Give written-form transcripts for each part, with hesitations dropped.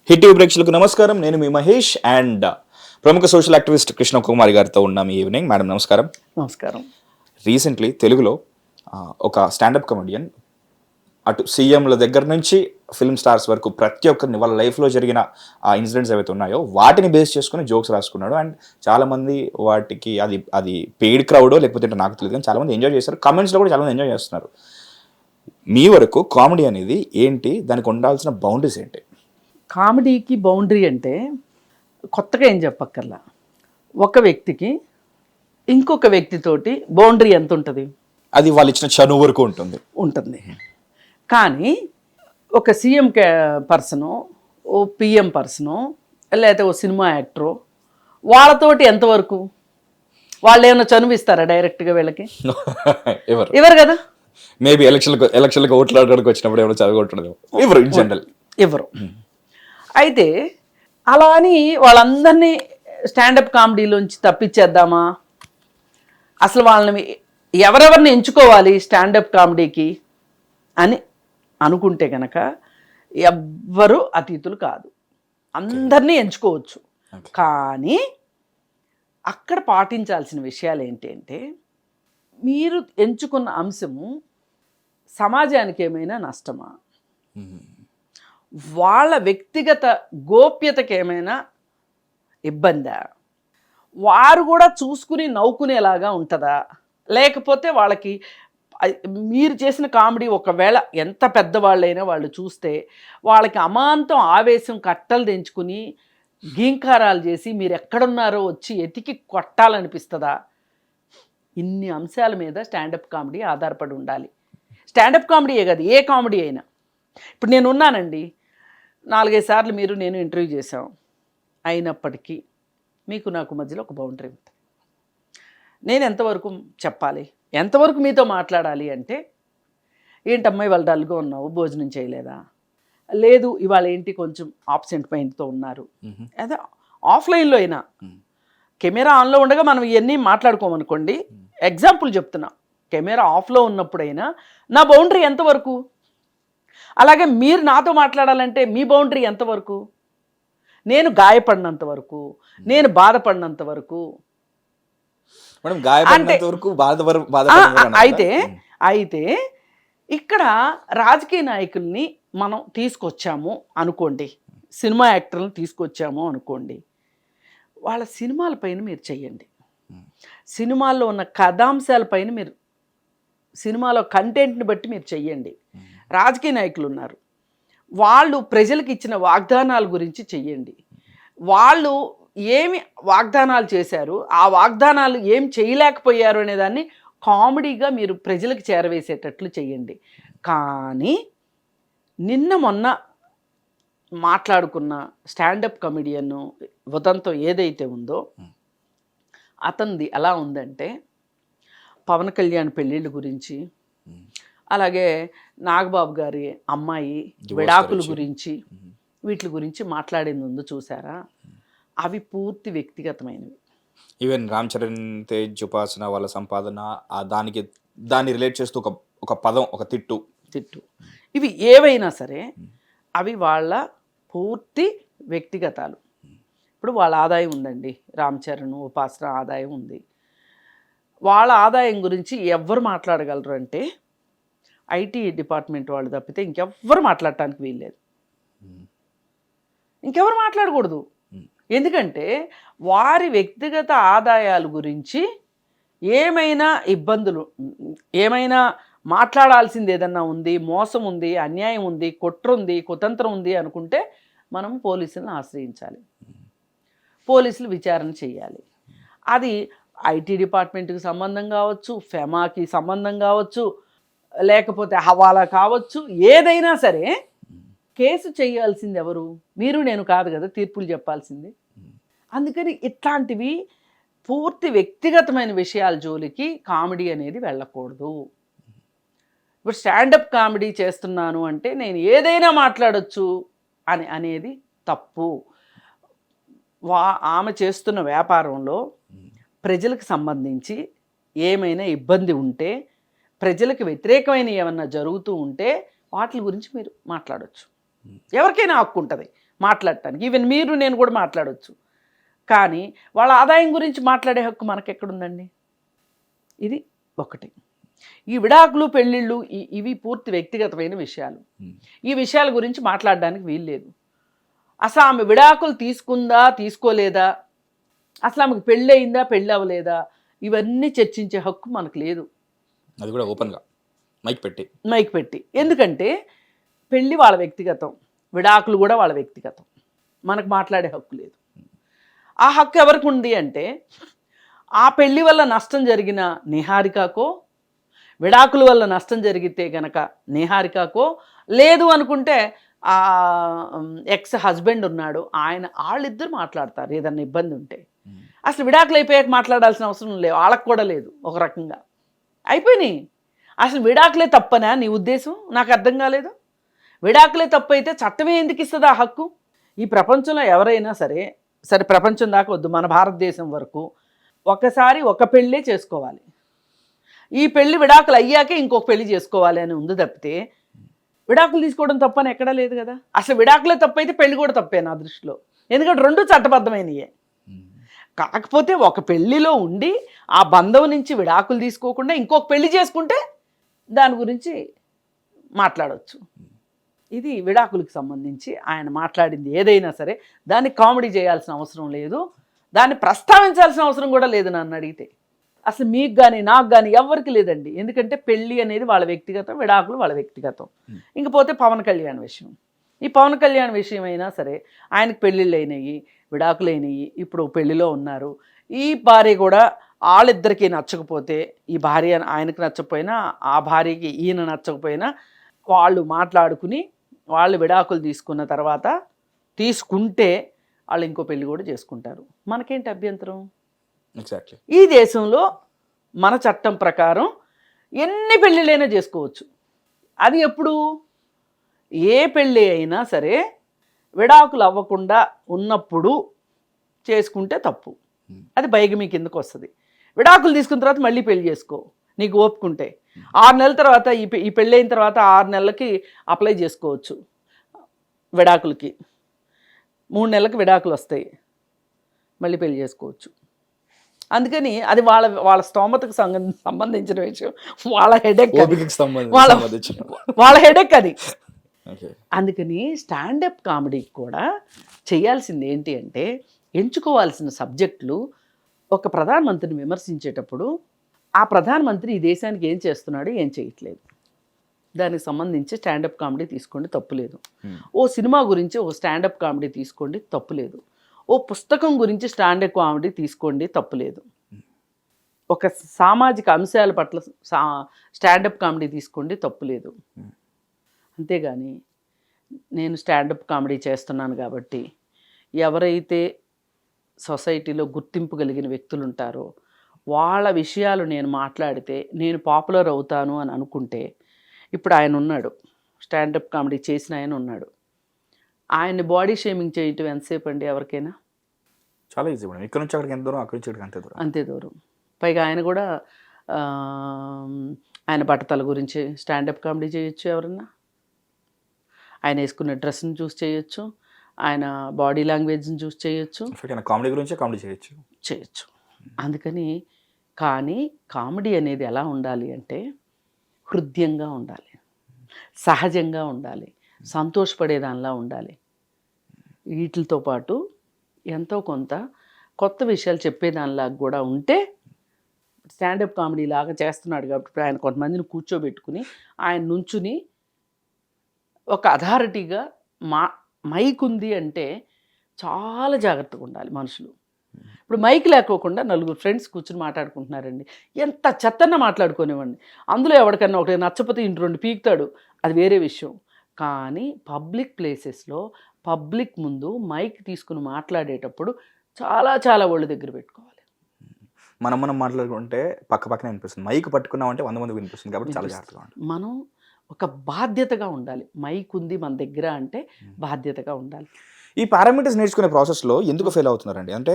Hit TV ప్రేక్షకులకు నమస్కారం. నేను మీ మహేష్ అండ్ ప్రముఖ సోషల్ యాక్టివిస్ట్ కృష్ణ కుమారి గారితో ఉన్నాం ఈ ఈవినింగ్. మేడం నమస్కారం. నమస్కారం. రీసెంట్లీ తెలుగులో ఒక స్టాండప్ కమెడియన్ అటు సీఎంల దగ్గర నుంచి ఫిల్మ్ స్టార్స్ వరకు ప్రతి ఒక్కరిని వాళ్ళ లైఫ్లో జరిగిన ఆ ఇన్సిడెంట్స్ ఏవైతే ఉన్నాయో వాటిని బేస్ చేసుకుని జోక్స్ రాసుకున్నాడు. అండ్ చాలామంది వాటికి అది పెయిడ్ క్రౌడో లేకపోతే నాకు తెలియదు కానీ చాలామంది ఎంజాయ్ చేస్తారు. కమెంట్స్లో కూడా చాలామంది ఎంజాయ్ చేస్తున్నారు. మీ వరకు కామెడీ అనేది ఏంటి, దానికి ఉండాల్సిన బౌండరీస్ ఏంటి? కామెడీకి బౌండరీ అంటే కొత్తగా ఏం చెప్పక్కర్లా. ఒక వ్యక్తికి ఇంకొక వ్యక్తితోటి బౌండరీ ఎంత ఉంటుంది? అది వాళ్ళు ఇచ్చిన చనువు వరకు ఉంటుంది. కానీ ఒక సీఎం పర్సను, ఓ పిఎం పర్సను, లేకపోతే ఓ సినిమా యాక్టరు, వాళ్ళతోటి ఎంతవరకు? వాళ్ళు ఏమైనా చనువు ఇస్తారా డైరెక్ట్గా వీళ్ళకి? ఎవరు కదా. మేబీ ఎలక్షన్లకు ఓట్లాడడానికి వచ్చినప్పుడు ఎవరు చదవగొట్టడం ఎవరు. అయితే అలా అని వాళ్ళందరినీ స్టాండప్ కామెడీలోంచి తప్పించేద్దామా? అసలు వాళ్ళని ఎవరెవరిని ఎంచుకోవాలి స్టాండప్ కామెడీకి అని అనుకుంటే కనుక ఎవ్వరూ అతీతులు కాదు, అందరినీ ఎంచుకోవచ్చు. కానీ అక్కడ పాటించాల్సిన విషయాలు ఏంటి అంటే, మీరు ఎంచుకున్న అంశము సమాజానికి ఏమైనా నష్టమా, వాళ్ళ వ్యక్తిగత గోప్యతకి ఏమైనా ఇబ్బందా, వారు కూడా చూసుకుని నవ్వుకునేలాగా ఉంటుందా, లేకపోతే వాళ్ళకి మీరు చేసిన కామెడీ ఒకవేళ ఎంత పెద్దవాళ్ళైనా వాళ్ళు చూస్తే వాళ్ళకి అమాంతం ఆవేశం కట్టలు తెంచుకుని గీంకారాలు చేసి మీరు ఎక్కడున్నారో వచ్చి ఎతికి కొట్టాలనిపిస్తుందా? ఇన్ని అంశాల మీద స్టాండప్ కామెడీ ఆధారపడి ఉండాలి. స్టాండప్ కామెడీయే కాదు, ఏ కామెడీ అయినా. ఇప్పుడు నేను ఉన్నానండి, 4-5 సార్లు నేను ఇంటర్వ్యూ చేశాం. అయినప్పటికీ మీకు నాకు మధ్యలో ఒక బౌండరీ ఉంది. నేను ఎంతవరకు చెప్పాలి, ఎంతవరకు మీతో మాట్లాడాలి అంటే, ఏంటమ్మా ఇవాళ డల్గా ఉన్నావు, భోజనం చేయలేదా, లేదు ఇవాళ ఏంటి కొంచెం ఆబ్సెంట్ మైండ్తో ఉన్నారు, అదే ఆఫ్లైన్లో అయినా. కెమెరా ఆన్లో ఉండగా మనం ఇవన్నీ మాట్లాడుకోమనుకోండి, ఎగ్జాంపుల్ చెప్తున్నా. కెమెరా ఆఫ్లో ఉన్నప్పుడైనా నా బౌండరీ ఎంతవరకు? అలాగే మీరు నాతో మాట్లాడాలంటే మీ బౌండరీ ఎంతవరకు? నేను గాయపడినంత వరకు, నేను బాధపడినంత వరకు. అయితే ఇక్కడ రాజకీయ నాయకుల్ని మనం తీసుకొచ్చాము అనుకోండి, సినిమా యాక్టర్లను తీసుకొచ్చాము అనుకోండి, వాళ్ళ సినిమాలపైన మీరు చెయ్యండి. సినిమాల్లో ఉన్న కథాంశాలపైన మీరు, సినిమాలో కంటెంట్ని బట్టి మీరు చెయ్యండి. రాజకీయ నాయకులు ఉన్నారు, వాళ్ళు ప్రజలకు ఇచ్చిన వాగ్దానాల గురించి చెయ్యండి. వాళ్ళు ఏమి వాగ్దానాలు చేశారు, ఆ వాగ్దానాలు ఏం చేయలేకపోయారు అనేదాన్ని కామెడీగా మీరు ప్రజలకు చేరవేసేటట్లు చెయ్యండి. కానీ నిన్న మొన్న మాట్లాడుకున్న స్టాండప్ కమెడియన్ ఉదంతం ఏదైతే ఉందో, అతనిది ఎలా ఉందంటే, పవన్ కళ్యాణ్ పెళ్ళిళ్ళ గురించి, అలాగే నాగబాబు గారి అమ్మాయి విడాకుల గురించి, వీటి గురించి మాట్లాడింది ఉంది చూసారా, అవి పూర్తి వ్యక్తిగతమైనవి. ఈవెన్ రామ్ చరణ్, తేజ్, ఉపాసన వాళ్ళ సంపాదన, దాన్ని రిలేట్ చేస్తూ ఒక పదం, ఒక తిట్టు, ఇవి ఏవైనా సరే అవి వాళ్ళ పూర్తి వ్యక్తిగతాలు. ఇప్పుడు వాళ్ళ ఆదాయం ఉందండి, రామ్ చరణ్, ఉపాసన ఆదాయం ఉంది. వాళ్ళ ఆదాయం గురించి ఎవరు మాట్లాడగలరు అంటే ఐటీ డిపార్ట్మెంట్ వాళ్ళు తప్పితే ఇంకెవ్వరు మాట్లాడటానికి వీల్లేదు, ఇంకెవరు మాట్లాడకూడదు. ఎందుకంటే వారి వ్యక్తిగత ఆదాయాల గురించి ఏమైనా ఇబ్బందులు, ఏమైనా మాట్లాడాల్సింది ఏదన్నా ఉంది, మోసం ఉంది, అన్యాయం ఉంది, కుట్ర ఉంది, కుతంత్రం ఉంది అనుకుంటే మనం పోలీసులను ఆశ్రయించాలి, పోలీసులు విచారణ చేయాలి. అది ఐటీ డిపార్ట్మెంట్కి సంబంధం కావచ్చు, ఫెమాకి సంబంధం కావచ్చు, లేకపోతే హవాలా కావచ్చు, ఏదైనా సరే కేసు చేయాల్సింది ఎవరు? మీరు నేను కాదు కదా తీర్పులు చెప్పాల్సింది. అందుకని ఇట్లాంటివి పూర్తి వ్యక్తిగతమైన విషయాల జోలికి కామెడీ అనేది వెళ్ళకూడదు. ఇప్పుడు స్టాండప్ కామెడీ చేస్తున్నాను అంటే నేను ఏదైనా మాట్లాడచ్చు అనేది తప్పు. ఆమె చేస్తున్న వ్యాపారంలో ప్రజలకు సంబంధించి ఏమైనా ఇబ్బంది ఉంటే, ప్రజలకు వ్యతిరేకమైన ఏమన్నా జరుగుతూ ఉంటే వాటి గురించి మీరు మాట్లాడవచ్చు. ఎవరికైనా హక్కు ఉంటుంది మాట్లాడటానికి. ఈవెన్ మీరు నేను కూడా మాట్లాడవచ్చు. కానీ వాళ్ళ ఆదాయం గురించి మాట్లాడే హక్కు మనకెక్కడుందండి? ఇది ఒకటి. ఈ విడాకులు పెళ్ళిళ్ళు ఇవి పూర్తి వ్యక్తిగతమైన విషయాలు. ఈ విషయాల గురించి మాట్లాడడానికి వీలు లేదు. అసలు ఆమె విడాకులు తీసుకుందా తీసుకోలేదా, అసలు ఆమెకు పెళ్ళి అయిందా పెళ్ళి అవ్వలేదా, ఇవన్నీ చర్చించే హక్కు మనకు లేదు. అది కూడా ఓపెన్గా మైక్ పెట్టి. ఎందుకంటే పెళ్ళి వాళ్ళ వ్యక్తిగతం, విడాకులు కూడా వాళ్ళ వ్యక్తిగతం. మనకు మాట్లాడే హక్కు లేదు. ఆ హక్కు ఎవరికి ఉంది అంటే ఆ పెళ్ళి వల్ల నష్టం జరిగిన నిహారికకో, విడాకుల వల్ల నష్టం జరిగితే గనక నిహారికకో, లేదు అనుకుంటే ఆ ఎక్స్ హస్బెండ్ ఉన్నాడు వాళ్ళిద్దరు మాట్లాడతారు ఏదన్నా ఇబ్బంది ఉంటే. అసలు విడాకులు అయిపోయాక మాట్లాడాల్సిన అవసరం లేదు, వాళ్ళకు కూడా లేదు. ఒక రకంగా అయిపోయినాయి. అసలు విడాకులే తప్పనా నీ ఉద్దేశం? నాకు అర్థం కాలేదు. విడాకులే తప్పు అయితే చట్టమే ఎందుకు ఇస్తుంది ఆ హక్కు? ఈ ప్రపంచంలో ఎవరైనా సరే ప్రపంచం దాకా వద్దు, మన భారతదేశం వరకు ఒకసారి ఒక పెళ్ళే చేసుకోవాలి. ఈ పెళ్ళి విడాకులు అయ్యాకే ఇంకొక పెళ్లి చేసుకోవాలి అని ఉంది తప్పితే విడాకులు తీసుకోవడం తప్పని ఎక్కడా లేదు కదా. అసలు విడాకులే తప్పు అయితే పెళ్లి కూడా తప్పే నా దృష్టిలో. ఎందుకంటే రెండు చట్టబద్ధమైనయే. కాకపోతే ఒక పెళ్లిలో ఉండి ఆ బంధం నుంచి విడాకులు తీసుకోకుండా ఇంకొక పెళ్లి చేసుకుంటే దాని గురించి మాట్లాడవచ్చు. ఇది విడాకులకు సంబంధించి ఆయన మాట్లాడింది ఏదైనా సరే దాన్ని కామెడీ చేయాల్సిన అవసరం లేదు, దాన్ని ప్రస్తావించాల్సిన అవసరం కూడా లేదు నన్ను అడిగితే. అసలు మీకు కానీ నాకు కానీ ఎవరికి లేదండి. ఎందుకంటే పెళ్ళి అనేది వాళ్ళ వ్యక్తిగతం, విడాకులు వాళ్ళ వ్యక్తిగతం. ఇంకపోతే పవన్ కళ్యాణ్ విషయం, ఈ పవన్ కళ్యాణ్ విషయం అయినా సరే ఆయనకు పెళ్ళిళ్ళు అయినాయి, విడాకులు అయినాయి, ఇప్పుడు పెళ్లిలో ఉన్నారు. ఈ భార్య కూడా వాళ్ళిద్దరికీ నచ్చకపోతే, ఈ భార్య ఆయనకు నచ్చకపోయినా ఆ భార్యకి ఈయన నచ్చకపోయినా వాళ్ళు మాట్లాడుకుని వాళ్ళు విడాకులు తీసుకున్న తర్వాత తీసుకుంటే వాళ్ళు ఇంకో పెళ్లి కూడా చేసుకుంటారు. మనకేంటి అభ్యంతరం? ఎగ్జాక్ట్లీ. ఈ దేశంలో మన చట్టం ప్రకారం ఎన్ని పెళ్ళిళ్ళైనా చేసుకోవచ్చు. అది ఎప్పుడు? ఏ పెళ్ళి అయినా సరే విడాకులు అవ్వకుండా ఉన్నప్పుడు చేసుకుంటే తప్పు, అది బైగమీ కిందకు వస్తుంది. విడాకులు తీసుకున్న తర్వాత మళ్ళీ పెళ్లి చేసుకో నీకు ఓపుకుంటే. 6 నెలల తర్వాత ఈ పెళ్ళి అయిన తర్వాత 6 నెలలకి అప్లై చేసుకోవచ్చు విడాకులకి. 3 నెలలకు విడాకులు వస్తాయి, మళ్ళీ పెళ్లి చేసుకోవచ్చు. అందుకని అది వాళ్ళ స్తోమతకు సంబంధించిన విషయం, వాళ్ళ హెడేక్, వాళ్ళ హెడేక్ అది. అందుకని స్టాండప్ కామెడీకి కూడా చేయాల్సింది ఏంటి అంటే ఎంచుకోవాల్సిన సబ్జెక్టులు. ఒక ప్రధానమంత్రిని విమర్శించేటప్పుడు ఆ ప్రధానమంత్రి ఈ దేశానికి ఏం చేస్తున్నాడు, ఏం చేయట్లేదు, దానికి సంబంధించి స్టాండప్ కామెడీ తీసుకోండి, తప్పులేదు. ఓ సినిమా గురించి ఒక స్టాండప్ కామెడీ తీసుకోండి, తప్పులేదు. ఓ పుస్తకం గురించి స్టాండప్ కామెడీ తీసుకోండి, తప్పులేదు. ఒక సామాజిక అంశాల పట్ల స్టాండప్ కామెడీ తీసుకోండి, తప్పులేదు. అంతేగాని నేను స్టాండప్ కామెడీ చేస్తున్నాను కాబట్టి ఎవరైతే సొసైటీలో గుర్తింపు కలిగిన వ్యక్తులు ఉంటారో వాళ్ళ విషయాలు నేను మాట్లాడితే నేను పాపులర్ అవుతాను అని అనుకుంటే, ఇప్పుడు ఆయన ఉన్నాడు, స్టాండప్ కామెడీ చేసిన ఆయన ఉన్నాడు, ఆయన్ని బాడీ షేమింగ్ చేయటం ఎంతసేపు అండి ఎవరికైనా? చాలా ఈజీ మేడం. ఇక్కడ నుంచి అక్కడికి ఎంత దూరం, అక్కడి నుంచి ఇక్కడికి అంతే దూరం. పైగా ఆయన కూడా ఆయన బట్టతల గురించి స్టాండప్ కామెడీ చేయొచ్చు ఎవరన్నా, ఆయన వేసుకున్న డ్రెస్ని చూసి చేయొచ్చు, ఆయన బాడీ లాంగ్వేజ్ని చూసి చేయొచ్చు, కామెడీ గురించి కామెడీ చేయొచ్చు. అందుకని కానీ కామెడీ అనేది ఎలా ఉండాలి అంటే హృదయంగా ఉండాలి, సహజంగా ఉండాలి, సంతోషపడేదానిలా ఉండాలి. వీటితో పాటు ఎంతో కొంత కొత్త విషయాలు చెప్పేదానిలాగా కూడా ఉంటే, స్టాండప్ కామెడీ లాగా చేస్తున్నాడు కాబట్టి ఇప్పుడు ఆయన కొంతమందిని కూర్చోబెట్టుకుని ఆయన నుంచుని ఒక అథారిటీగా మైక్ ఉంది అంటే చాలా జాగ్రత్తగా ఉండాలి మనుషులు. ఇప్పుడు మైక్ లేకోకుండా 4 ఫ్రెండ్స్ కూర్చుని మాట్లాడుకుంటున్నారండి, ఎంత చెత్తన్న మాట్లాడుకోనివ్వండి, అందులో ఎవరికన్నా ఒకటి నచ్చపోతే 2 పీకుతాడు, అది వేరే విషయం. కానీ పబ్లిక్ ప్లేసెస్లో పబ్లిక్ ముందు మైక్ తీసుకుని మాట్లాడేటప్పుడు చాలా చాలా ఒళ్ళు దగ్గర పెట్టుకోవాలి. మనం మాట్లాడుకుంటే పక్కనే వినిపిస్తుంది, మైక్ పట్టుకున్నామంటే 100 మంది వినిపిస్తుంది, కాబట్టి చాలా జాగ్రత్తగా ఉండాలి. మనం ఒక బాధ్యతగా ఉండాలి. మైక్ ఉంది మన దగ్గర అంటే బాధ్యతగా ఉండాలి. ఈ పారామీటర్స్ నేర్చుకునే ప్రాసెస్లో ఎందుకు ఫెయిల్ అవుతున్నారండి అంటే,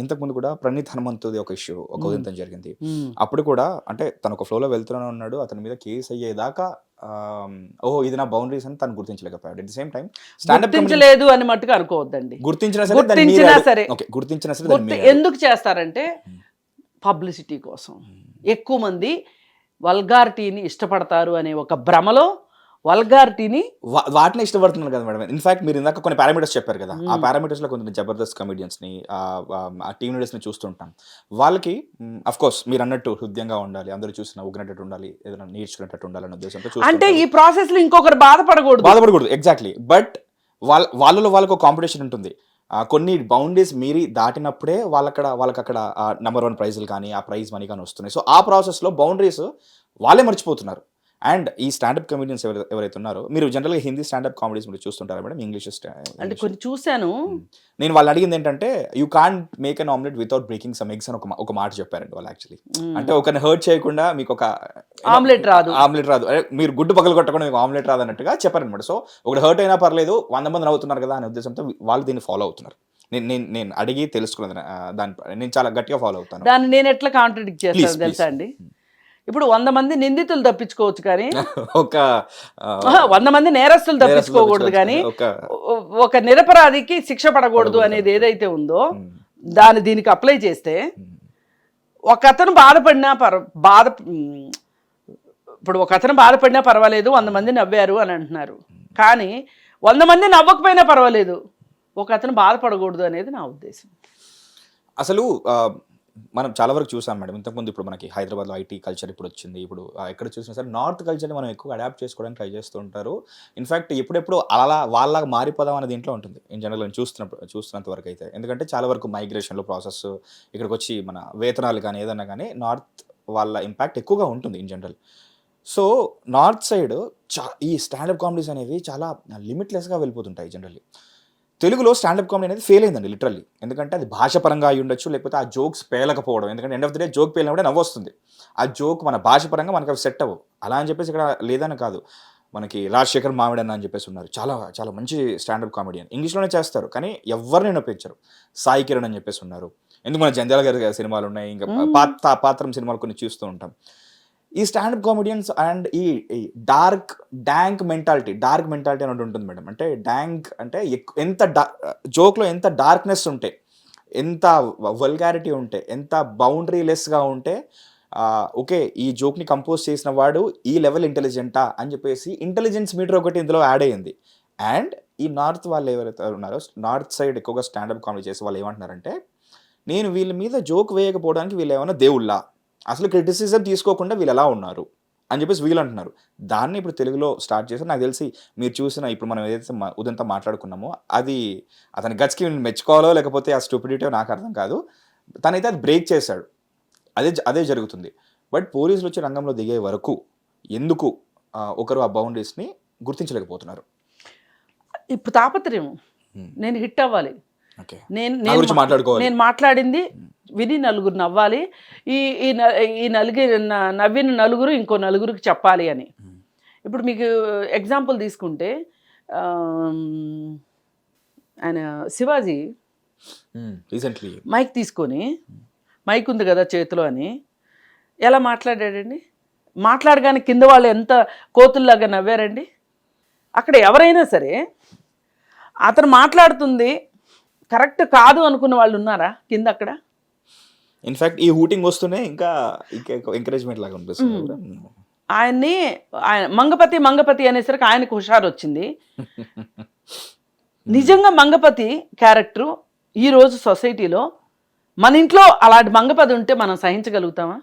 ఇంతకుముందు కూడా ప్రణీత్ హనుమంతుది ఒక ఇష్యూ, ఒక ఉదంతం జరిగింది. అప్పుడు కూడా అంటే తను ఒక ఫ్లోలో వెళ్తూనే ఉన్నాడు, అతని మీద కేసు అయ్యేదాకా ఓహో ఇది నా బౌండరీస్ అని తను గుర్తించలేకపోయాడు. At the same time standup గుర్తించలేదు అని మట్టుకు అనుకోవద్దండి. గుర్తించినా సరే దాన్ని గుర్తించినా మీరాడు. సరే. ఓకే, గుర్తించినా సరే దాన్ని మీరాడు. ఎందుకు చేస్తారంటే పబ్లిసిటీ కోసం. ఎక్కువ మంది వల్గారిటీని ఇష్టపడతారు అనే ఒక భ్రమలో వల్గారిటీని వాటిని ఇష్టపడుతున్నారు కదా మేడం. ఇన్ఫాక్ట్ మీరు ఇందాక కొన్ని పారామీటర్స్ చెప్పారు కదా, ఆ పారామీటర్స్ లో కొంత జబర్దస్త్ కమెడియన్స్ ని ఆ టీమ్ లీడర్స్ ని చూస్తుంటాం. వాళ్ళకి అఫ్ కోర్స్ మీరు అన్నట్టు హృదయంగా ఉండాలి, అందరూ చూసిన ఉగ్గినట్టు ఉండాలి, ఏదైనా నేర్చుకునేటట్టు ఉండాలనే ఉద్దేశంతో అంటే ఈ ప్రాసెస్ లో ఇంకొకరు బాధపడకూడదు. ఎగ్జాక్ట్లీ. బట్ వాళ్ళలో వాళ్ళకు కాంపిటీషన్ ఉంటుంది. కొన్ని బౌండరీస్ మీరి దాటినప్పుడే వాళ్ళకి అక్కడ నెంబర్ 1 ప్రైజులు కానీ ఆ ప్రైజ్ మనీ కానీ వస్తున్నాయి. సో ఆ ప్రాసెస్లో బౌండరీస్ వాళ్ళే మర్చిపోతున్నారు. అండ్ ఈ స్టాండప్ కమెడియన్స్ ఎవరైతే ఉన్నారో, మీరు జనరల్గా హిందీ స్టాండప్ కామెడీస్ మీరు చూస్తుంటారా మేడం? ఇంగ్లీష్ అంటే కొన్ని చూశాను. నేను వాళ్ళు అడిగింది ఏంటంటే you can't make an omelette without breaking some eggs అని ఒక మాట చెప్పారండి వాళ్ళు. యాక్చువల్లీ అంటే ఒకరిని హర్ట్ చేయకుండా మీకు ఒక ఆమ్లెట్ రాదు. మీరు గుడ్డు పగలు కొట్టకుండా మీకు ఆమ్లెట్ రాదు అన్నట్టుగా చెప్పారనమాట. సో ఒకటి హర్ట్ అయినా పర్లేదు, 100 మంది నవ్వుతున్నారు కదా అనే ఉద్దేశంతో వాళ్ళు దీన్ని ఫాలో అవుతున్నారు. నేను అడిగి తెలుసుకున్నది దాని నేను చాలా గట్టిగా ఫాలో అవుతాను. దాన్ని నేను ఎట్లా కాంట్రడిక్ట్ చేస్తాను తెలుసా అండి? ఇప్పుడు 100 మంది నిందితులు తప్పించుకోవచ్చు కానీ ఒక 100 మంది నేరస్తులు తప్పించుకోకూడదు కానీ ఒక నిరపరాధికి శిక్ష పడకూడదు అనేది ఏదైతే ఉందో దీనికి అప్లై చేస్తే ఒక అతను ఇప్పుడు ఒక అతను బాధపడినా పర్వాలేదు, 100 మంది నవ్వారు అని అంటున్నారు. కానీ 100 మంది నవ్వకపోయినా పర్వాలేదు, ఒక అతను బాధపడకూడదు అనేది నా ఉద్దేశం. అసలు మనం చాలా వరకు చూసాం మేడం. ఇంతకుముందు ఇప్పుడు మనకి హైదరాబాద్లో ఐటీ కల్చర్ ఇప్పుడు వచ్చింది. ఇప్పుడు ఎక్కడ చూసినా సరే నార్త్ కల్చర్ని మనం ఎక్కువ అడాప్ట్ చేసుకోవడానికి ట్రై చేస్తూ ఉంటారు. ఇన్ఫ్యాక్ట్ ఎప్పుడెప్పుడు అలా వాళ్ళలాగా మారిపోదాం అనే దీంట్లో ఉంటుంది ఇన్ జనరల్ నేను చూస్తున్నంత వరకు అయితే. ఎందుకంటే చాలా వరకు మైగ్రేషన్లో ప్రాసెస్ ఇక్కడికి వచ్చి మన వేతనాలు కానీ ఏదన్నా కానీ నార్త్ వాళ్ళ ఇంపాక్ట్ ఎక్కువగా ఉంటుంది in general. So north side ఈ స్టాండప్ కామెడీస్ అనేవి చాలా లిమిట్లెస్గా వెళ్ళిపోతుంటాయి జనరల్లీ. తెలుగులో స్టాండప్ కామెడీ అనేది ఫెయిల్ అయిందండి లిటరల్లీ. ఎందుకంటే అది భాషపరంగా అయి ఉండొచ్చు, లేకపోతే ఆ జోక్స్ పేలకపోవడం. ఎందుకంటే end of the day joke పేలినప్పుడే నవ్వు వస్తుంది. ఆ జోక్ మన భాషపరంగా మనకు అవి సెట్ అవ్వవు. అలా అని చెప్పేసి ఇక్కడ లేదని కాదు. మనకి రాజశేఖర్ మామిడన్న అని చెప్పేసి ఉన్నారు, చాలా చాలా మంచి స్టాండప్ కామెడియన్, ఇంగ్లీష్లోనే చేస్తారు కానీ ఎవరిని నొప్పించరు. సాయి కిరణ్ అని చెప్పేసి ఉన్నారు. ఎందుకు మన జంధ్యాల గారి సినిమాలు ఉన్నాయి, ఇంకా పాత్రం సినిమాలు కొన్ని చూస్తూ ఉంటాం. ఈ స్టాండప్ కామెడియన్స్ అండ్ ఈ డార్క్ మెంటాలిటీ అనేది ఉంటుంది మేడం. అంటే డాంక్ అంటే ఎంత జోక్లో ఎంత డార్క్నెస్ ఉంటే, ఎంత వల్గారిటీ ఉంటే, ఎంత బౌండరీలెస్గా ఉంటే ఓకే ఈ జోక్ని కంపోజ్ చేసిన వాడు ఈ లెవెల్ ఇంటెలిజెంటా అని చెప్పేసి ఇంటెలిజెన్స్ మీటర్ ఒకటి ఇందులో యాడ్ అయ్యింది. అండ్ ఈ నార్త్ వాళ్ళు ఎవరైతే ఉన్నారో, నార్త్ సైడ్ ఎక్కువగా స్టాండప్ కామెడీ చేసే వాళ్ళు ఏమంటున్నారంటే, నేను వీళ్ళ మీద జోక్ వేయకపోవడానికి వీళ్ళు ఏమైనా దేవుళ్ళ, అసలు క్రిటిసిజం తీసుకోకుండా వీళ్ళు ఎలా ఉన్నారు అని చెప్పేసి వీళ్ళు అంటున్నారు. దాన్ని ఇప్పుడు తెలుగులో స్టార్ట్ చేసి నాకు తెలిసి మీరు చూసిన ఇప్పుడు మనం ఏదైతే ఉదంతా మాట్లాడుకున్నామో అది అతని గట్స్కి మెచ్చుకోవాలో లేకపోతే ఆ స్టూపిడిటీ నాకు అర్థం కాదు. తనైతే అది బ్రేక్ చేశాడు. అదే జరుగుతుంది. బట్ పోలీసులు వచ్చి రంగంలో దిగే వరకు ఎందుకు ఒకరు ఆ బౌండరీస్ని గుర్తించలేకపోతున్నారు? ఇప్పుడు తాపత్రయం, నేను హిట్ అవ్వాలి, నేను మాట్లాడింది విని నలుగురు నవ్వాలి, ఈ నవ్విన నలుగురు ఇంకో నలుగురికి చెప్పాలి అని. ఇప్పుడు మీకు ఎగ్జాంపుల్ తీసుకుంటే ఆయన శివాజీ రీసెంట్లీ మైక్ తీసుకొని, మైక్ ఉంది కదా చేతిలో అని ఎలా మాట్లాడాడండి? మాట్లాడగానే కింద వాళ్ళు ఎంత కోతుల్లాగా నవ్వారండి. అక్కడ ఎవరైనా సరే అతను మాట్లాడుతుంది కరెక్ట్ కాదు అనుకున్న వాళ్ళు ఉన్నారా కింద అక్కడ? ఇన్ఫాక్ట్ ఈ హూటింగ్ వస్తూనే ఇంకా ఎంకరేజ్మెంట్ లాగా అనిపిస్తుంది. ఆయన మంగపతి అనేసరికి ఆయనకు హుషారు వచ్చింది. నిజంగా మంగపతి క్యారెక్టరు ఈరోజు సొసైటీలో మన ఇంట్లో అలాంటి మంగపతి ఉంటే మనం సహించగలుగుతామా?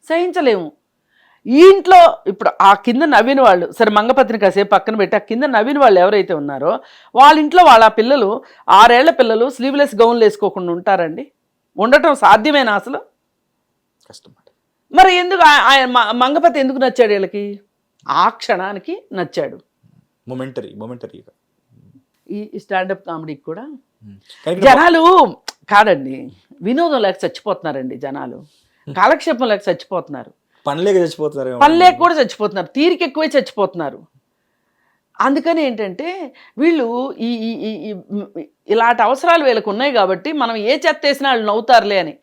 సహించలేము. ఈ ఇంట్లో ఇప్పుడు ఆ కింద నవ్విన వాళ్ళు, సరే మంగపతిని కాసేపు పక్కన పెట్టి ఆ కింద నవ్విన వాళ్ళు ఎవరైతే ఉన్నారో వాళ్ళ ఇంట్లో వాళ్ళ పిల్లలు 6 ఏళ్ల పిల్లలు స్లీవ్లెస్ గౌన్లు వేసుకోకుండా ఉంటారండి? ఉండటం సాధ్యమేనా అసలు? కష్టం. మరి ఎందుకు మంగపతి ఎందుకు నచ్చాడు వీళ్ళకి? ఆ క్షణానికి నచ్చాడు. మొమెంటరీగా ఈ స్టాండప్ కామెడీకి కూడా జనాలు కాదండి, వినోదం లేక చచ్చిపోతున్నారండి జనాలు, కాలక్షేపం లేక చచ్చిపోతున్నారు, పని లేక కూడా చచ్చిపోతున్నారు, తీరిక ఎక్కువై చచ్చిపోతున్నారు. అందుకని ఏంటంటే వీళ్ళు ఇలాంటి అవసరాలు వీళ్ళకు ఉన్నాయి కాబట్టి మనం ఏ చెత్త వేసినా వాళ్ళు నవ్వుతారులే అని.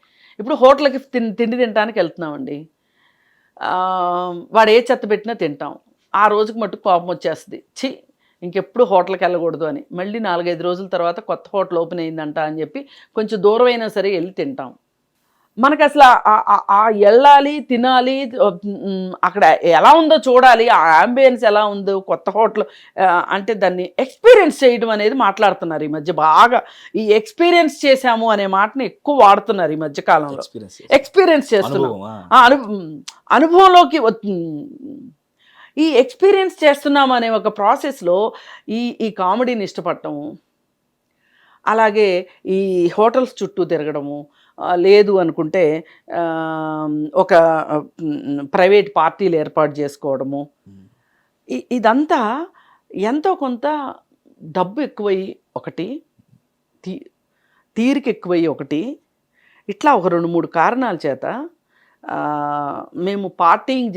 ఇప్పుడు హోటల్కి తిండి తినడానికి వెళ్తున్నామండి, వాడు ఏ చెత్త పెట్టినా తింటాం. ఆ రోజుకి మట్టుకు కోపం వచ్చేస్తుంది. ఛీ, ఇంకెప్పుడు హోటల్కి వెళ్ళకూడదు అని. మళ్ళీ 4-5 రోజుల తర్వాత కొత్త హోటల్ ఓపెన్ అయిందంట అని చెప్పి కొంచెం దూరం అయినా సరే వెళ్ళి తింటాం. మనకు అసలు వెళ్ళాలి, తినాలి, అక్కడ ఎలా ఉందో చూడాలి, ఆ అంబియన్స్ ఎలా ఉందో, కొత్త హోటల్ అంటే దాన్ని ఎక్స్పీరియన్స్ చేయడం అనేది మాట్లాడుతున్నారు ఈ మధ్య బాగా. ఈ ఎక్స్పీరియన్స్ చేశాము అనే మాటని ఎక్కువ వాడుతున్నారు ఈ మధ్య కాలంలో. ఎక్స్పీరియన్స్ చేస్తున్నాం, అనుభవంలోకి ఈ ఎక్స్పీరియన్స్ చేస్తున్నాం అనే ఒక ప్రాసెస్లో ఈ కామెడీని ఇష్టపడటము, అలాగే ఈ హోటల్స్ చుట్టూ తిరగడము, లేదు అనుకుంటే ఒక ప్రైవేట్ పార్టీలు ఏర్పాటు చేసుకోవడము, ఇదంతా ఎంతో కొంత డబ్బు ఎక్కువయ్యి ఒకటి, తీరిక ఎక్కువయ్యి ఒకటి, ఇట్లా ఒక 2-3 కారణాల చేత మేము పార్టీయింగ్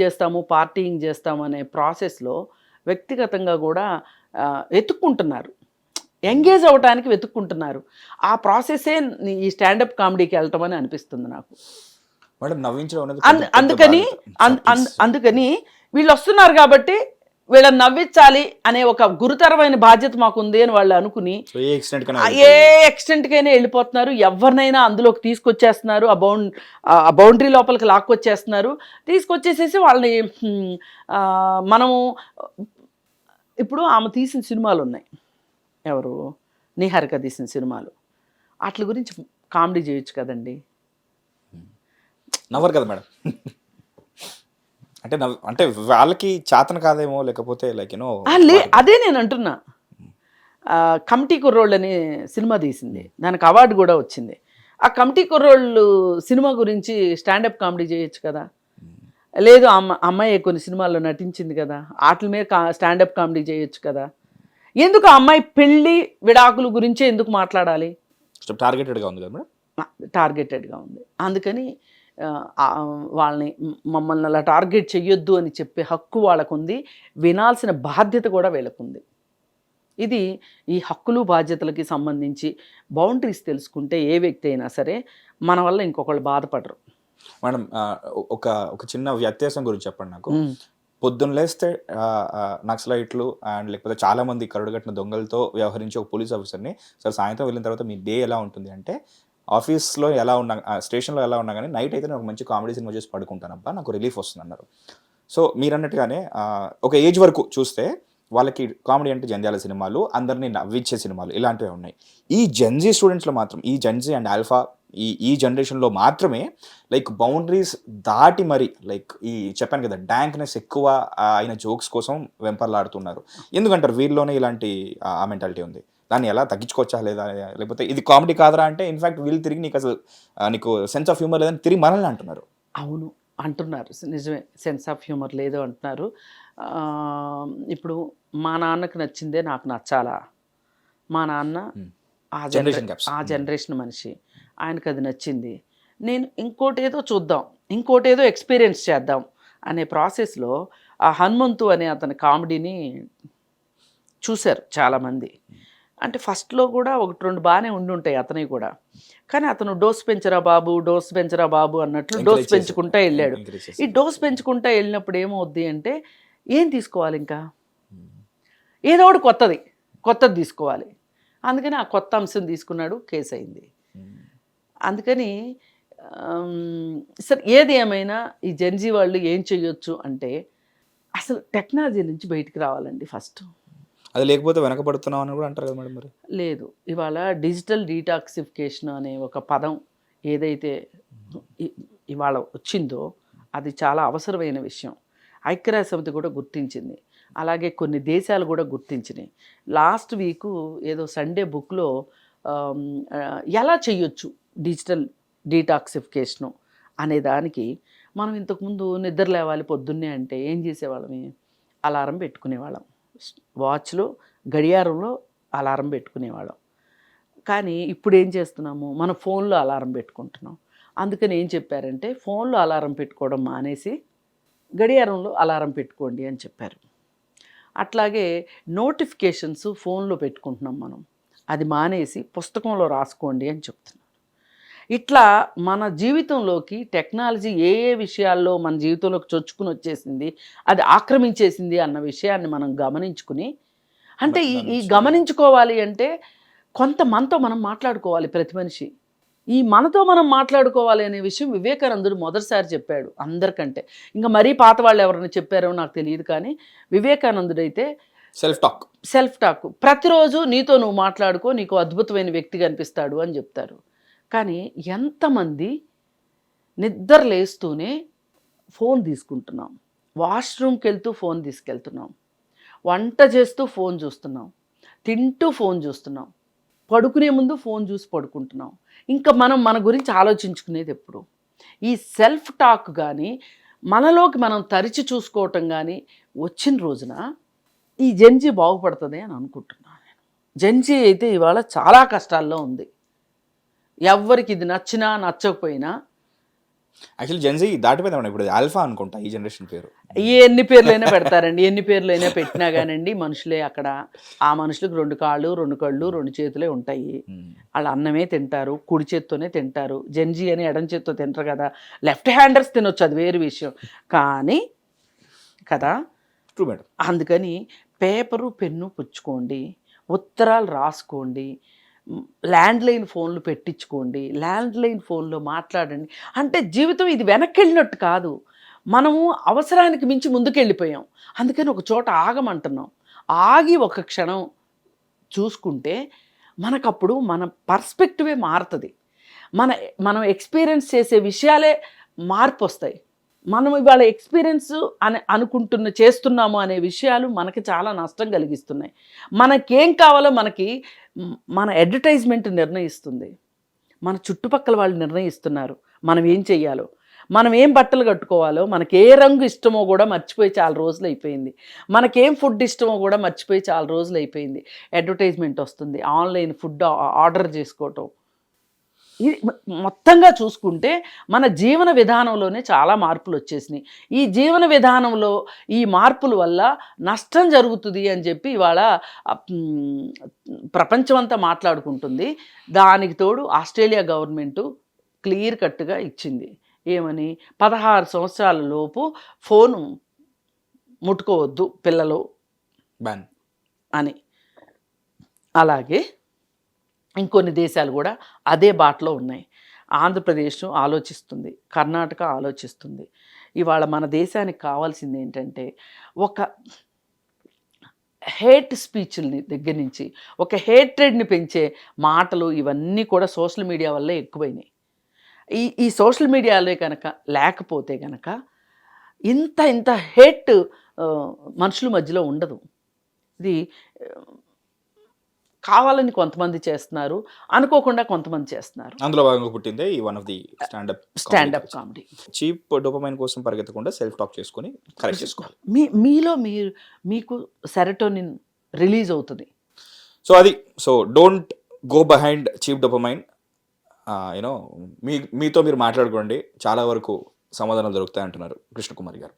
చేస్తాము అనే ప్రాసెస్లో వ్యక్తిగతంగా కూడా వెతుక్కుంటున్నారు, ఎంగేజ్ అవ్వడానికి వెతుక్కుంటున్నారు. ఆ ప్రాసెసే ఈ స్టాండప్ కామెడీకి వెళ్ళటం అని అనిపిస్తుంది నాకు. అందుకని వీళ్ళు వస్తున్నారు కాబట్టి వీళ్ళని నవ్వించాలి అనే ఒక గురుతరమైన బాధ్యత మాకుంది అని వాళ్ళు అనుకుని ఏ ఎక్స్టెంట్కైనా వెళ్ళిపోతున్నారు. ఎవరినైనా అందులోకి తీసుకొచ్చేస్తున్నారు, ఆ బౌండరీ లోపలికి లాక్కొచ్చేస్తున్నారు. తీసుకొచ్చేసేసి వాళ్ళని మనము ఇప్పుడు ఆమె తీసిన సినిమాలు ఉన్నాయి, ఎవరు, నిహారిక తీసిన సినిమాలు, వాటి గురించి కామెడీ చేయొచ్చు కదండి. నవ్వరు కదా మేడం. అంటే వాళ్ళకి చేతన కాదేమో, లేకపోతే లైక్ యూనో. అదే నేను అంటున్నా. కమిటీ కుర్రోళ్ళు అనే సినిమా తీసింది, దానికి అవార్డు కూడా వచ్చింది. ఆ కమిటీ కుర్రోళ్ళు సినిమా గురించి స్టాండప్ కామెడీ చేయొచ్చు కదా. లేదు అమ్మాయి కొన్ని సినిమాల్లో నటించింది కదా, వాటి మీద స్టాండప్ కామెడీ చేయొచ్చు కదా. ఎందుకు ఆ అమ్మాయి పెళ్ళి విడాకుల గురించే ఎందుకు మాట్లాడాలి? టార్గెటెడ్గా ఉంది కదా మేడం. టార్గెటెడ్గా ఉంది. అందుకని వాళ్ళని మమ్మల్ని అలా టార్గెట్ చెయ్యొద్దు అని చెప్పే హక్కు వాళ్ళకు ఉంది, వినాల్సిన బాధ్యత కూడా వీళ్ళకుంది. ఇది ఈ హక్కులు బాధ్యతలకి సంబంధించి బౌండరీస్ తెలుసుకుంటే ఏ వ్యక్తి అయినా సరే మన వల్ల ఇంకొకళ్ళు బాధపడరు. మేడం ఒక చిన్న వ్యత్యాసం గురించి చెప్పండి నాకు. పొద్దున్న లేస్తే నక్సలైట్లు అండ్ లేకపోతే చాలామంది కరుడుగట్టిన దొంగలతో వ్యవహరించే ఒక పోలీస్ ఆఫీసర్ని సార్ సాయంత్రం వెళ్ళిన తర్వాత మీ డే ఎలా ఉంటుంది అంటే, ఆఫీస్లో ఎలా ఉన్నా, స్టేషన్లో ఎలా ఉన్నా కానీ నైట్ అయితే నేను ఒక మంచి కామెడీ సినిమా చేసి పడుకుంటానబ్బా, నాకు రిలీఫ్ వస్తుంది అన్నారు. సో మీరు అన్నట్టుగానే ఒక ఏజ్ వరకు చూస్తే వాళ్ళకి కామెడీ అంటే జంధ్యాల సినిమాలు, అందరినీ నవ్వించే సినిమాలు ఇలాంటివి ఉన్నాయి. ఈ జెన్జీ స్టూడెంట్స్లో మాత్రం, ఈ జెన్జీ అండ్ ఆల్ఫా ఈ జనరేషన్లో మాత్రమే లైక్ బౌండరీస్ దాటి మరి లైక్ ఈ చెప్పాను కదా డాంక్నెస్ ఎక్కువ అయిన జోక్స్ కోసం వెంపర్లాడుతున్నారు. ఎందుకంటారు వీళ్ళలోనే ఇలాంటి ఆ మెంటాలిటీ ఉంది? దాన్ని ఎలా తగ్గించుకోవచ్చా లేదా, లేకపోతే ఇది కామెడీ కాదరా అంటే ఇన్ఫాక్ట్ వీళ్ళు తిరిగి నీకు అసలు నీకు సెన్స్ ఆఫ్ హ్యూమర్ లేదని తిరిగి మనల్ని అంటున్నారు. అవును అంటున్నారు, నిజమే, సెన్స్ ఆఫ్ హ్యూమర్ లేదు అంటున్నారు. ఇప్పుడు మా నాన్నకు నచ్చిందే నాకు నచ్చాలా? మా నాన్న ఆ జనరేషన్ మనిషి, ఆయనకు అది నచ్చింది, నేను ఇంకోటేదో చూద్దాం, ఇంకోటేదో ఎక్స్పీరియన్స్ చేద్దాం అనే ప్రాసెస్లో ఆ హనుమంతు అనే అతని కామెడీని చూశారు చాలామంది. అంటే ఫస్ట్లో కూడా 1-2 బాగానే ఉండి ఉంటాయి అతని కూడా, కానీ అతను డోస్ పెంచరా బాబు అన్నట్లు డోస్ పెంచుకుంటా వెళ్ళాడు. ఈ డోస్ పెంచుకుంటా వెళ్ళినప్పుడు ఏమవుద్ది అంటే, ఏం తీసుకోవాలి, ఇంకా ఏదో ఒకటి కొత్తది తీసుకోవాలి. అందుకని ఆ కొత్త అంశం తీసుకున్నాడు, కేసు అయింది. అందుకని సరే ఏది ఏమైనా ఈ జెన్జీ వాళ్ళు ఏం చేయొచ్చు అంటే, అసలు టెక్నాలజీ నుంచి బయటికి రావాలండి ఫస్ట్. అది లేకపోతే వెనకబడుతున్నాం అని కూడా అంటారు కదా మేడం. మరి లేదు, ఇవాళ డిజిటల్ డీటాక్సిఫికేషన్ అనే ఒక పదం ఏదైతే ఇవాళ వచ్చిందో అది చాలా అవసరమైన విషయం. ఐక్యరాజ్య సమితి కూడా గుర్తించింది, అలాగే కొన్ని దేశాలు కూడా గుర్తించినాయి. లాస్ట్ వీకు ఏదో సండే బుక్లో ఎలా చేయొచ్చు డిజిటల్ డీటాక్సిఫికేషను అనే దానికి, మనం ఇంతకుముందు నిద్ర లేవాలి పొద్దున్నే అంటే ఏం చేసేవాళ్ళమి, అలారం పెట్టుకునేవాళ్ళం, వాచ్లో గడియారంలో అలారం పెట్టుకునేవాళ్ళం. కానీ ఇప్పుడు ఏం చేస్తున్నాము, మన ఫోన్లో అలారం పెట్టుకుంటున్నాం. అందుకని ఏం చెప్పారంటే, ఫోన్లో అలారం పెట్టుకోవడం మానేసి గడియారంలో అలారం పెట్టుకోండి అని చెప్పారు. అట్లాగే నోటిఫికేషన్స్ ఫోన్లో పెట్టుకుంటున్నాం మనం, అది మానేసి పుస్తకంలో రాసుకోండి అని చెప్తున్నారు. ఇట్లా మన జీవితంలోకి టెక్నాలజీ ఏ ఏ విషయాల్లో మన జీవితంలోకి చొచ్చుకుని వచ్చేసింది, అది ఆక్రమించేసింది అన్న విషయాన్ని మనం గమనించుకుని, అంటే ఈ గమనించుకోవాలి అంటే కొంత మనతో మనం మాట్లాడుకోవాలి. ప్రతి మనిషి ఈ మనతో మనం మాట్లాడుకోవాలి అనే విషయం వివేకానందుడు మొదటిసారి చెప్పాడు అందరికంటే. ఇంకా మరీ పాత వాళ్ళు ఎవరైనా చెప్పారో నాకు తెలియదు, కానీ వివేకానందుడైతే సెల్ఫ్ టాక్ ప్రతిరోజు నీతో నువ్వు మాట్లాడుకో, నీకు అద్భుతమైన వ్యక్తి కనిపిస్తాడు అని చెప్తారు. కానీ ఎంతమంది నిద్ర లేస్తూనే ఫోన్ తీసుకుంటున్నాం, వాష్రూమ్కి వెళ్తూ ఫోన్ తీసుకెళ్తున్నాం, వంట చేస్తూ ఫోన్ చూస్తున్నాం, తింటూ ఫోన్ చూస్తున్నాం, పడుకునే ముందు ఫోన్ చూసి పడుకుంటున్నాం. ఇంకా మనం మన గురించి ఆలోచించుకునేది ఎప్పుడు? ఈ సెల్ఫ్ టాక్ కానీ మనలోకి మనం తరిచి చూసుకోవటం కానీ వచ్చిన రోజున ఈ జెన్జీ బాగుపడుతుంది అని అనుకుంటున్నాను నేను. జెన్జీ అయితే ఇవాళ చాలా కష్టాల్లో ఉంది. ఎవరికి ఇది నచ్చినా నచ్చకపోయినా. యాక్చువల్లీ జెన్జీ దాటిపోయింది ఇప్పుడు, ఆల్ఫా అనుకుంటా ఈ జనరేషన్ పేరు. ఎన్ని పేర్లైనా పెడతారండి, ఎన్ని పేర్లైనా పెట్టినా కానండి మనుషులే అక్కడ. ఆ మనుషులకు 2 కాళ్ళు 2 కళ్ళు 2 చేతులే ఉంటాయి. వాళ్ళు అన్నమే తింటారు, కుడి చేత్తోనే తింటారు. జెన్జీ అని ఎడం చేత్తో తింటారు కదా, లెఫ్ట్ హ్యాండర్స్ తినొచ్చు, అది వేరు విషయం. కానీ కదా, అందుకని పేపరు పెన్ను పుచ్చుకోండి, ఉత్తరాలు రాసుకోండి, ల్యాండ్లైన్ ఫోన్లు పెట్టించుకోండి, ల్యాండ్లైన్ ఫోన్లో మాట్లాడండి. అంటే జీవితం ఇది వెనక్కి వెళ్ళినట్టు కాదు, మనము అవసరానికి మించి ముందుకెళ్ళిపోయాం. అందుకని ఒక చోట ఆగమంటున్నాం. ఆగి ఒక క్షణం చూసుకుంటే మనకప్పుడు మన పర్స్పెక్టివే మారుతుంది. మనం ఎక్స్పీరియన్స్ చేసే విషయాలే మార్పు వస్తాయి. మనం ఇవాళ ఎక్స్పీరియన్స్ చేస్తున్నాము అనే విషయాలు మనకి చాలా నష్టం కలిగిస్తున్నాయి. మనకేం కావాలో మన అడ్వర్టైజ్మెంట్ నిర్ణయిస్తుంది, మన చుట్టుపక్కల వాళ్ళు నిర్ణయిస్తున్నారు మనం ఏం చెయ్యాలో, మనం ఏం బట్టలు కట్టుకోవాలో, మనకి ఏ రంగు ఇష్టమో కూడా మర్చిపోయి చాలా రోజులు అయిపోయింది, మనకేం ఫుడ్ ఇష్టమో కూడా మర్చిపోయి చాలా రోజులు అయిపోయింది. అడ్వర్టైజ్మెంట్ వస్తుంది, ఆన్లైన్ ఫుడ్ ఆర్డర్ చేసుకోవటం. ఇది మొత్తంగా చూసుకుంటే మన జీవన విధానంలోనే చాలా మార్పులు వచ్చేసినాయి. ఈ జీవన విధానంలో ఈ మార్పుల వల్ల నష్టం జరుగుతుంది అని చెప్పి ఇవాళ ప్రపంచమంతా మాట్లాడుకుంటుంది. దానికి తోడు ఆస్ట్రేలియా గవర్నమెంటు క్లియర్ కట్గా ఇచ్చింది. ఏమని? 16 సంవత్సరాల లోపు ఫోను ముట్టుకోవద్దు పిల్లలు బ్యాన్ అని. అలాగే ఇంకొన్ని దేశాలు కూడా అదే బాటలో ఉన్నాయి. ఆంధ్రప్రదేశ్ ఆలోచిస్తుంది, కర్ణాటక ఆలోచిస్తుంది. ఇవాళ మన దేశానికి కావాల్సింది ఏంటంటే ఒక హేట్ స్పీచ్ని దగ్గర నుంచి ఒక హేట్రెడ్ని పెంచే మాటలు ఇవన్నీ కూడా సోషల్ మీడియా వల్లే ఎక్కువైనాయి. ఈ సోషల్ మీడియాలో కనుక లేకపోతే కనుక ఇంత హేట్ మనుషుల మధ్యలో ఉండదు. ఇది కావాలని కొంతమంది చేస్తున్నారు, అనుకోకుండా కొంతమంది చేస్తున్నారు. అందులో భాగంగా పుట్టిందే ఈ one of the standup comedy. Cheap dopamine కోసం పరిగెత్తకుండా సెల్ఫ్ టాక్ చేసుకొని కరెక్ట్ చేసుకోవాలి. మీలో మీకు సెరటోనిన్ రిలీజ్ అవుతుంది. So don't go behind cheap dopamine. You know మీతో మీరు మాట్లాడుకోండి, చాలా వరకు సమాధానాలు దొరుకుతాయి అంటున్నారు Krishnakumari garu.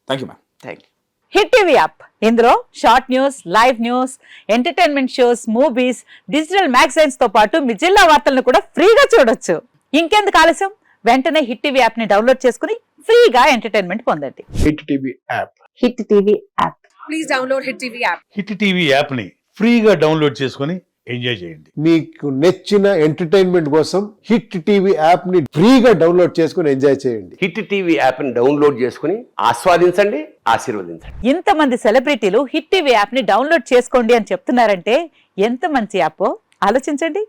Thank you ma'am. Thank you. Hit TV app, ఇందులో short news, live news, entertainment shows, movies, digital magazines తో పాటు మీ జిల్లా వార్తలను కూడా ఫ్రీగా చూడొచ్చు. ఇంకెందుకు ఆలస్యం, వెంటనే హిట్ టీవీ యాప్ ని డౌన్లోడ్ చేసుకుని ఫ్రీగా ఎంటర్టైన్మెంట్ పొందండి. Hit TV app. Hit TV app. Please download hit TV app. Hit TV app ని ఫ్రీగా డౌన్లోడ్ చేసుకుని ఎంజాయ్ చేయండి. మీకు నచ్చిన ఎంటర్టైన్మెంట్ కోసం హిట్ టీవీ యాప్ ని ఫ్రీగా డౌన్లోడ్ చేసుకుని ఎంజాయ్ చేయండి. హిట్ టీవీ యాప్ ని డౌన్లోడ్ చేసుకుని ఆస్వాదించండి, ఆశీర్వదించండి. ఇంతమంది సెలబ్రిటీలు హిట్ టీవీ యాప్ ని డౌన్లోడ్ చేసుకోండి అని చెప్తున్నారంటే ఎంత మంచి యాప్ ఆలోచించండి.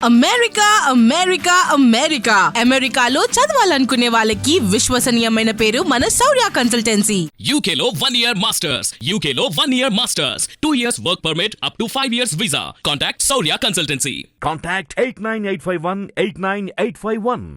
అమెరికా అమెరికా అమెరికా అమెరికాలో చదవాలనుకునే వాళ్ళకి విశ్వసనీయమైన పేరు మన శౌర్య కన్సల్టెన్సీ. UK లో 1 year masters, UK లో 1 year masters, 2 years work permit up to 5 years visa. Contact Saurya Consultancy. Contact 89851 89851.